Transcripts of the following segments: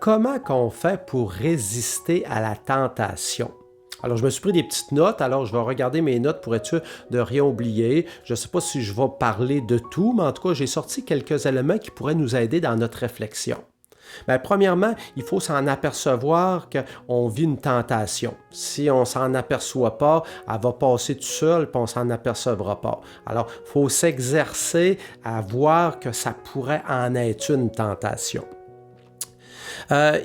Comment qu'on fait pour résister à la tentation? Alors, je me suis pris des petites notes, alors je vais regarder mes notes pour être sûr de rien oublier. Je ne sais pas si je vais parler de tout, mais en tout cas, j'ai sorti quelques éléments qui pourraient nous aider dans notre réflexion. Bien, premièrement, il faut s'en apercevoir qu'on vit une tentation. Si on s'en aperçoit pas, elle va passer tout seul, puis on s'en apercevra pas. Alors, il faut s'exercer à voir que ça pourrait en être une tentation.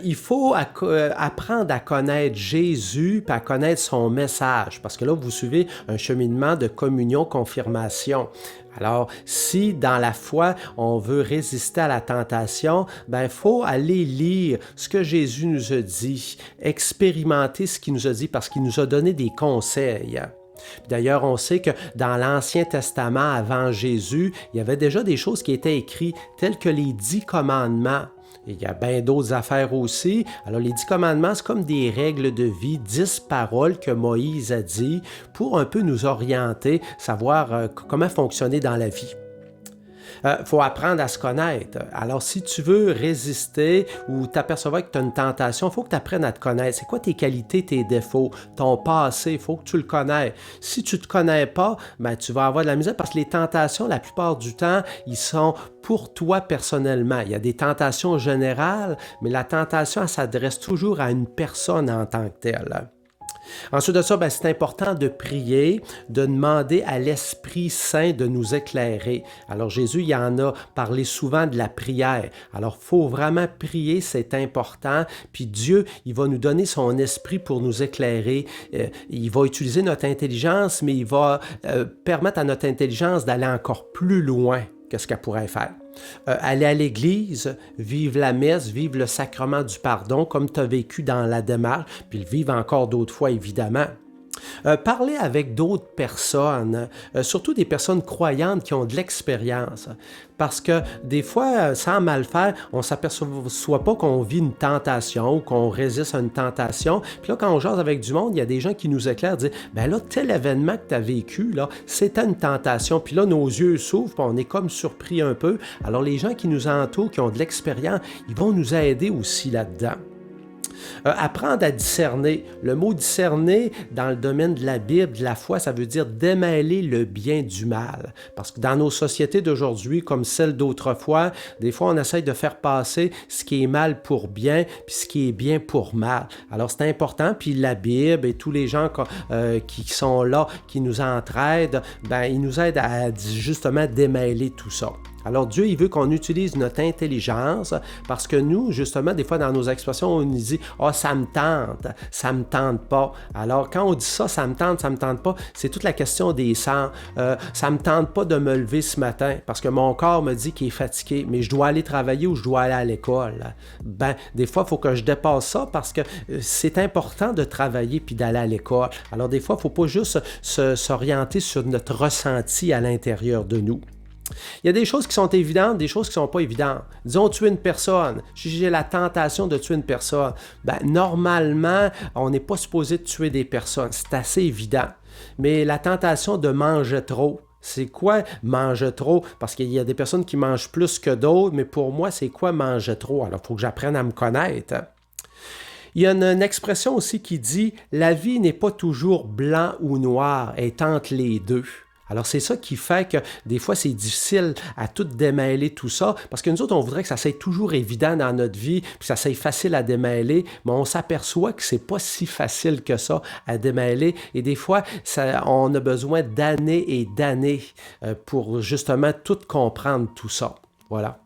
Il faut apprendre à connaître Jésus puis à connaître son message, parce que là, vous suivez un cheminement de communion-confirmation. Alors, si dans la foi, on veut résister à la tentation, ben, il faut aller lire ce que Jésus nous a dit, expérimenter ce qu'il nous a dit, parce qu'il nous a donné des conseils. D'ailleurs, on sait que dans l'Ancien Testament, avant Jésus, il y avait déjà des choses qui étaient écrites, telles que les 10 commandements. Et il y a bien d'autres affaires aussi. Alors, les 10 commandements, c'est comme des règles de vie, 10 paroles que Moïse a dit pour un peu nous orienter, savoir comment fonctionner dans la vie. Faut apprendre à se connaître. Alors, si tu veux résister ou t'apercevoir que tu as une tentation, il faut que tu apprennes à te connaître. C'est quoi tes qualités, tes défauts, ton passé? Il faut que tu le connaisses. Si tu ne te connais pas, ben, tu vas avoir de la misère parce que les tentations, la plupart du temps, ils sont pour toi personnellement. Il y a des tentations générales, mais la tentation, elle s'adresse toujours à une personne en tant que telle. Ensuite de ça, ben, c'est important de prier, de demander à l'Esprit Saint de nous éclairer. Alors Jésus, il en a parlé souvent de la prière. Alors il faut vraiment prier, c'est important. Puis Dieu, il va nous donner son esprit pour nous éclairer. Il va utiliser notre intelligence, mais il va permettre à notre intelligence d'aller encore plus loin que ce qu'elle pourrait faire. Aller à l'église, vivre la messe, vivre le sacrement du pardon comme tu as vécu dans la démarche, puis le vivre encore d'autres fois, évidemment. Parler avec d'autres personnes, surtout des personnes croyantes qui ont de l'expérience. Parce que des fois, sans mal faire, on ne s'aperçoit pas qu'on vit une tentation ou qu'on résiste à une tentation. Puis là, quand on jase avec du monde, il y a des gens qui nous éclairent, disent « Ben là, tel événement que tu as vécu, là, c'était une tentation. » Puis là, nos yeux s'ouvrent, puis on est comme surpris un peu. Alors, les gens qui nous entourent, qui ont de l'expérience, ils vont nous aider aussi là-dedans. Apprendre à discerner. Le mot discerner, dans le domaine de la Bible, de la foi, ça veut dire démêler le bien du mal. Parce que dans nos sociétés d'aujourd'hui, comme celles d'autrefois, des fois, on essaye de faire passer ce qui est mal pour bien, puis ce qui est bien pour mal. Alors, c'est important, puis la Bible et tous les gens qui sont là, qui nous entraident, ben, ils nous aident à justement démêler tout ça. Alors Dieu, il veut qu'on utilise notre intelligence parce que nous, justement, des fois dans nos expressions, on nous dit « Ah, ça me tente pas ». Alors quand on dit ça me tente pas, c'est toute la question des sens. Ça me tente pas de me lever ce matin parce que mon corps me dit qu'il est fatigué, mais je dois aller travailler ou je dois aller à l'école. Ben, des fois, il faut que je dépasse ça parce que c'est important de travailler puis d'aller à l'école. Alors des fois, il ne faut pas juste s'orienter sur notre ressenti à l'intérieur de nous. Il y a des choses qui sont évidentes, des choses qui ne sont pas évidentes. Disons, tuer une personne. Si j'ai la tentation de tuer une personne, ben, normalement, on n'est pas supposé de tuer des personnes. C'est assez évident. Mais la tentation de manger trop, c'est quoi manger trop? Parce qu'il y a des personnes qui mangent plus que d'autres, mais pour moi, c'est quoi manger trop? Alors, il faut que j'apprenne à me connaître. Il y a une expression aussi qui dit « La vie n'est pas toujours blanc ou noir, elle est entre les deux ». Alors, c'est ça qui fait que des fois, c'est difficile à tout démêler tout ça, parce que nous autres, on voudrait que ça soit toujours évident dans notre vie, puis que ça soit facile à démêler, mais on s'aperçoit que c'est pas si facile que ça à démêler, et des fois, on a besoin d'années et d'années pour justement tout comprendre tout ça. Voilà.